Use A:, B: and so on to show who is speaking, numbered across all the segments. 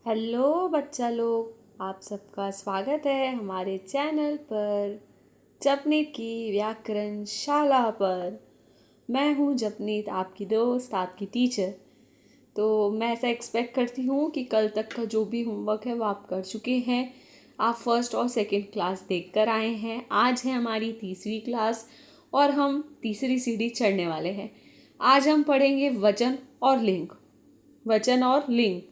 A: Hello बच्चा लोग, आप सबका स्वागत है हमारे चैनल पर जपनीत की व्याकरण शाला पर। मैं हूँ जपनीत, आपकी दोस्त, आपकी टीचर। तो मैं ऐसा एक्सपेक्ट करती हूँ कि कल तक का जो भी होमवर्क है वो आप कर चुके हैं। आप फर्स्ट और सेकंड क्लास देख कर आए हैं। आज है हमारी तीसरी क्लास और हम तीसरी सीढ़ी चढ़ने वाले हैं। आज हम पढ़ेंगे वचन और लिंग। वचन और लिंग।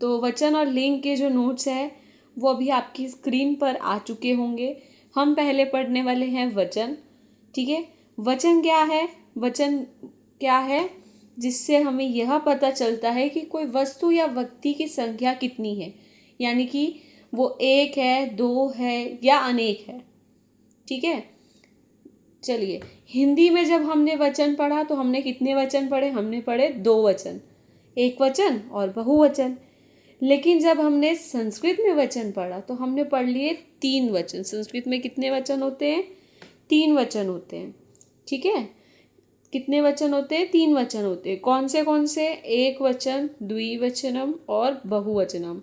A: तो वचन और लिंग के जो नोट्स हैं वो अभी आपकी स्क्रीन पर आ चुके होंगे। हम पहले पढ़ने वाले हैं वचन। ठीक है, वचन क्या है? वचन क्या है जिससे हमें यह पता चलता है कि कोई वस्तु या व्यक्ति की संख्या कितनी है, यानी कि वो एक है, दो है या अनेक है। ठीक है, चलिए, हिंदी में जब हमने वचन पढ़ा तो हमने कितने वचन पढ़े? हमने पढ़े दो वचन, एक वचन और बहुवचन। लेकिन जब हमने संस्कृत में वचन पढ़ा तो हमने पढ़ लिए तीन वचन। संस्कृत में कितने वचन होते हैं? तीन वचन होते हैं। ठीक है, कितने वचन होते हैं? तीन वचन होते हैं। कौन से? एक वचन, द्विवचनम और बहुवचनम।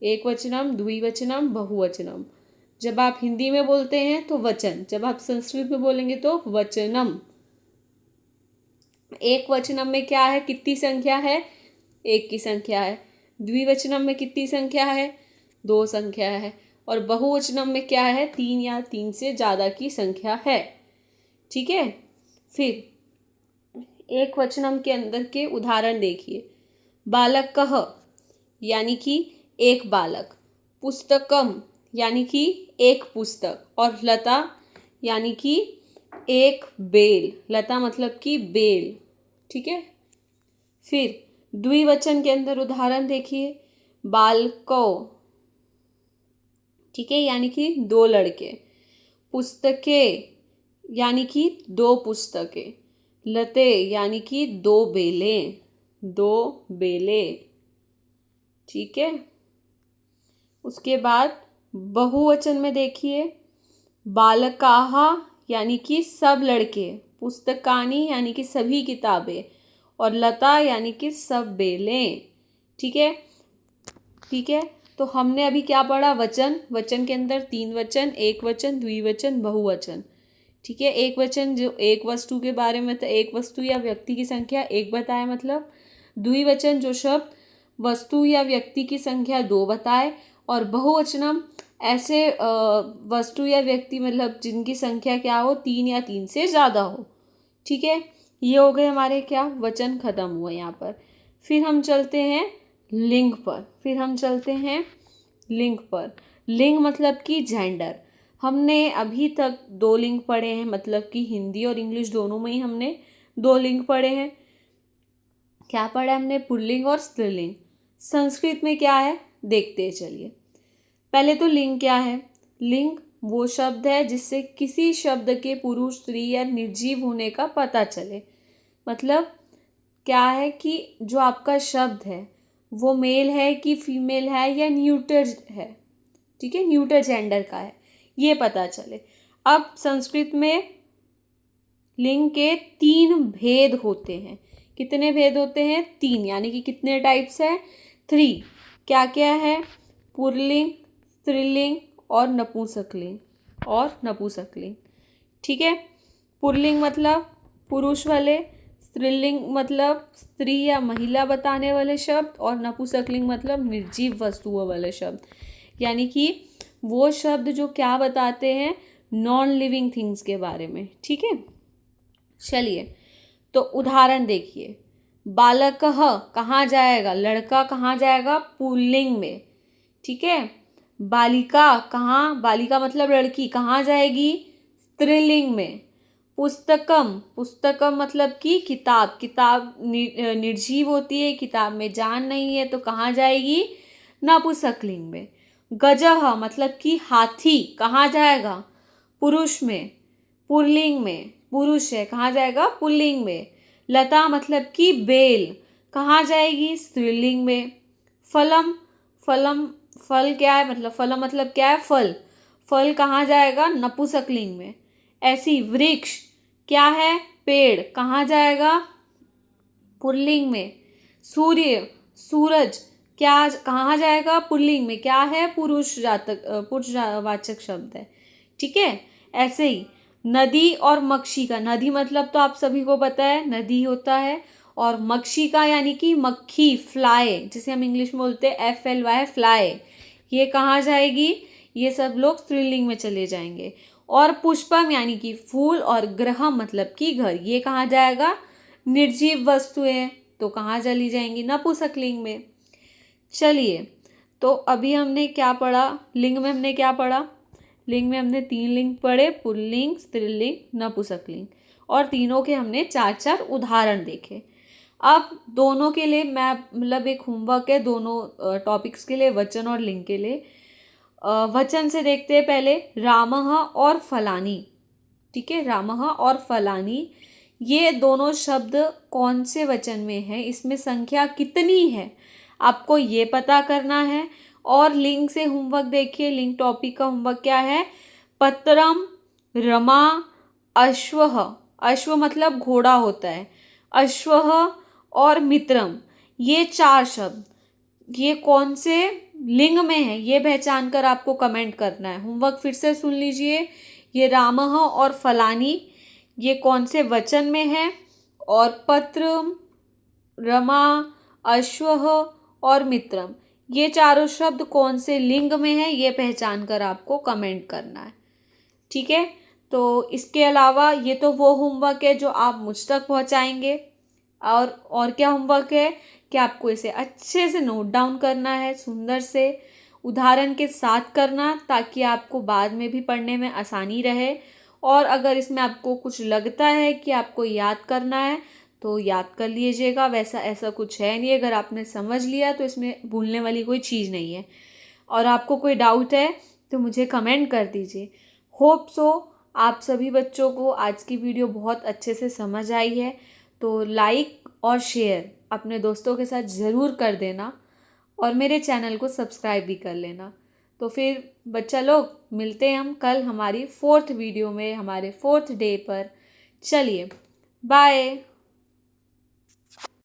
A: एक वचनम, द्विवचनम, बहुवचनम। जब आप हिंदी में बोलते हैं तो वचन, जब आप संस्कृत में बोलेंगे तो वचनम। एक वचनम में क्या है? कितनी संख्या है? एक की संख्या है। द्विवचनम में कितनी संख्या है? दो संख्या है। और बहुवचनम में क्या है? तीन या तीन से ज़्यादा की संख्या है। ठीक है, फिर एक वचनम के अंदर के उदाहरण देखिए। बालकः यानी कि एक बालक, पुस्तकम यानी कि एक पुस्तक, और लता यानी कि एक बेल। लता मतलब कि बेल। ठीक है, फिर द्विवचन के अंदर उदाहरण देखिए। बालको, ठीक है, यानी कि दो लड़के। पुस्तके यानी कि दो पुस्तकें। लते यानी कि दो बेलें, दो बेलें। ठीक है, उसके बाद बहुवचन में देखिए। बालकाः यानी कि सब लड़के, पुस्तकानि यानी कि सभी किताबें, और लता यानी कि सब बेलें। ठीक है, ठीक है, तो हमने अभी क्या पढ़ा? वचन। वचन के अंदर तीन वचन, एक वचन, द्विवचन, बहुवचन। ठीक है, एक वचन जो एक वस्तु के बारे में, तो एक वस्तु या व्यक्ति की संख्या एक बताए मतलब। द्विवचन जो शब्द वस्तु या व्यक्ति की संख्या दो बताए। और बहुवचनम ऐसे वस्तु या व्यक्ति मतलब जिनकी संख्या क्या हो? तीन या तीन से ज़्यादा हो। ठीक है, ये हो गए हमारे क्या? वचन खत्म हुए यहाँ पर। फिर हम चलते हैं लिंग पर। लिंग मतलब कि जेंडर। हमने अभी तक दो लिंग पढ़े हैं, मतलब कि हिंदी और इंग्लिश दोनों में ही हमने दो लिंग पढ़े हैं। क्या पढ़ा हमने? पुल्लिंग और स्त्रीलिंग। संस्कृत में क्या है देखते हैं, चलिए। पहले तो लिंग क्या है? लिंग वो शब्द है जिससे किसी शब्द के पुरुष, स्त्री या निर्जीव होने का पता चले। मतलब क्या है कि जो आपका शब्द है वो मेल है कि फीमेल है या न्यूटर है। ठीक है, न्यूटर जेंडर का है, ये पता चले। अब संस्कृत में लिंग के तीन भेद होते हैं। कितने भेद होते हैं? तीन, यानी कि कितने टाइप्स है? थ्री। क्या क्या है? पुल्लिंग, स्त्रीलिंग और नपुंसकलिंग। ठीक है, पुल्लिंग मतलब पुरुष वाले, स्त्रीलिंग मतलब स्त्री या महिला बताने वाले शब्द, और नपुंसकलिंग मतलब निर्जीव वस्तुओं वाले शब्द। यानी कि वो शब्द जो क्या बताते हैं? नॉन लिविंग थिंग्स के बारे में। ठीक है, चलिए, तो उदाहरण देखिए। बालकः कहाँ जाएगा? लड़का कहाँ जाएगा? पुल्लिंग में। ठीक है, बालिका कहाँ? बालिका मतलब लड़की, कहाँ जाएगी? स्त्रीलिंग में। पुस्तकम मतलब कि किताब निर्जीव होती है, किताब में जान नहीं है, तो कहाँ जाएगी? नपुंसकलिंग में। गजः मतलब कि हाथी, कहाँ जाएगा? पुरुष में, पुल्लिंग में। पुरुष है, कहाँ जाएगा? पुल्लिंग में। लता मतलब कि बेल, कहाँ जाएगी? स्त्रीलिंग में। फल क्या है? मतलब फलम मतलब क्या है? फल कहाँ जाएगा? नपुंसकलिंग में। ऐसी वृक्ष क्या है? पेड़, कहाँ जाएगा? पुल्लिंग में। सूर्य, सूरज क्या कहाँ जाएगा? पुल्लिंग में। क्या है? पुरुषवाचक शब्द है। ठीक है। ऐसे ही नदी और मक्षिका, नदी मतलब तो आप सभी को पता है नदी होता है, और मक्षिका यानी कि मक्खी, फ्लाई, जिसे हम इंग्लिश में बोलते हैं FLY, फ्लाई, ये कहाँ जाएगी? ये सब लोग स्त्रीलिंग में चले जाएंगे। और पुष्पम यानी कि फूल, और ग्रह मतलब कि घर, ये कहाँ जाएगा? निर्जीव वस्तुएं तो कहाँ चली जाएंगी? नपुंसकलिंग में। चलिए, तो अभी हमने क्या पढ़ा? लिंग में हमने क्या पढ़ा? लिंग में हमने 3 लिंग पढ़े, पुल्लिंग, स्त्रीलिंग, नपुंसकलिंग, और तीनों के हमने 4-4 उदाहरण देखे। अब दोनों के लिए मैं मतलब एक होमवर्क है दोनों टॉपिक्स के लिए, वचन और लिंग के लिए। वचन से देखते हैं पहले, रामः और फलानी। ठीक है, रामः और फलानी, ये दोनों शब्द कौन से वचन में है, इसमें संख्या कितनी है, आपको ये पता करना है। और लिंग से होमवर्क देखिए, लिंग टॉपिक का होमवर्क क्या है? पत्रम, रमा, अश्वः, अश्व मतलब घोड़ा होता है, अश्वः और मित्रम, ये 4 शब्द ये कौन से लिंग में है, ये पहचान कर आपको कमेंट करना है। होमवर्क फिर से सुन लीजिए, ये रामः और फलानी ये कौन से वचन में है, और पत्रम, रमा, अश्वः और मित्रम ये चारों शब्द कौन से लिंग में है, ये पहचान कर आपको कमेंट करना है। ठीक है, तो इसके अलावा ये तो वो होमवर्क है जो आप मुझ तक पहुंचाएंगे। और क्या होमवर्क है कि आपको इसे अच्छे से नोट डाउन करना है, सुंदर से उदाहरण के साथ करना, ताकि आपको बाद में भी पढ़ने में आसानी रहे। और अगर इसमें आपको कुछ लगता है कि आपको याद करना है तो याद कर लीजिएगा, वैसा ऐसा कुछ है नहीं, अगर आपने समझ लिया तो इसमें भूलने वाली कोई चीज़ नहीं है। और आपको कोई डाउट है तो मुझे कमेंट कर दीजिए। होप सो आप सभी बच्चों को आज की वीडियो बहुत अच्छे से समझ आई है, तो लाइक और शेयर अपने दोस्तों के साथ ज़रूर कर देना, और मेरे चैनल को सब्सक्राइब भी कर लेना। तो फिर बच्चा लोग मिलते हैं हम कल हमारी 4th वीडियो में, हमारे 4th डे पर। चलिए, बाय।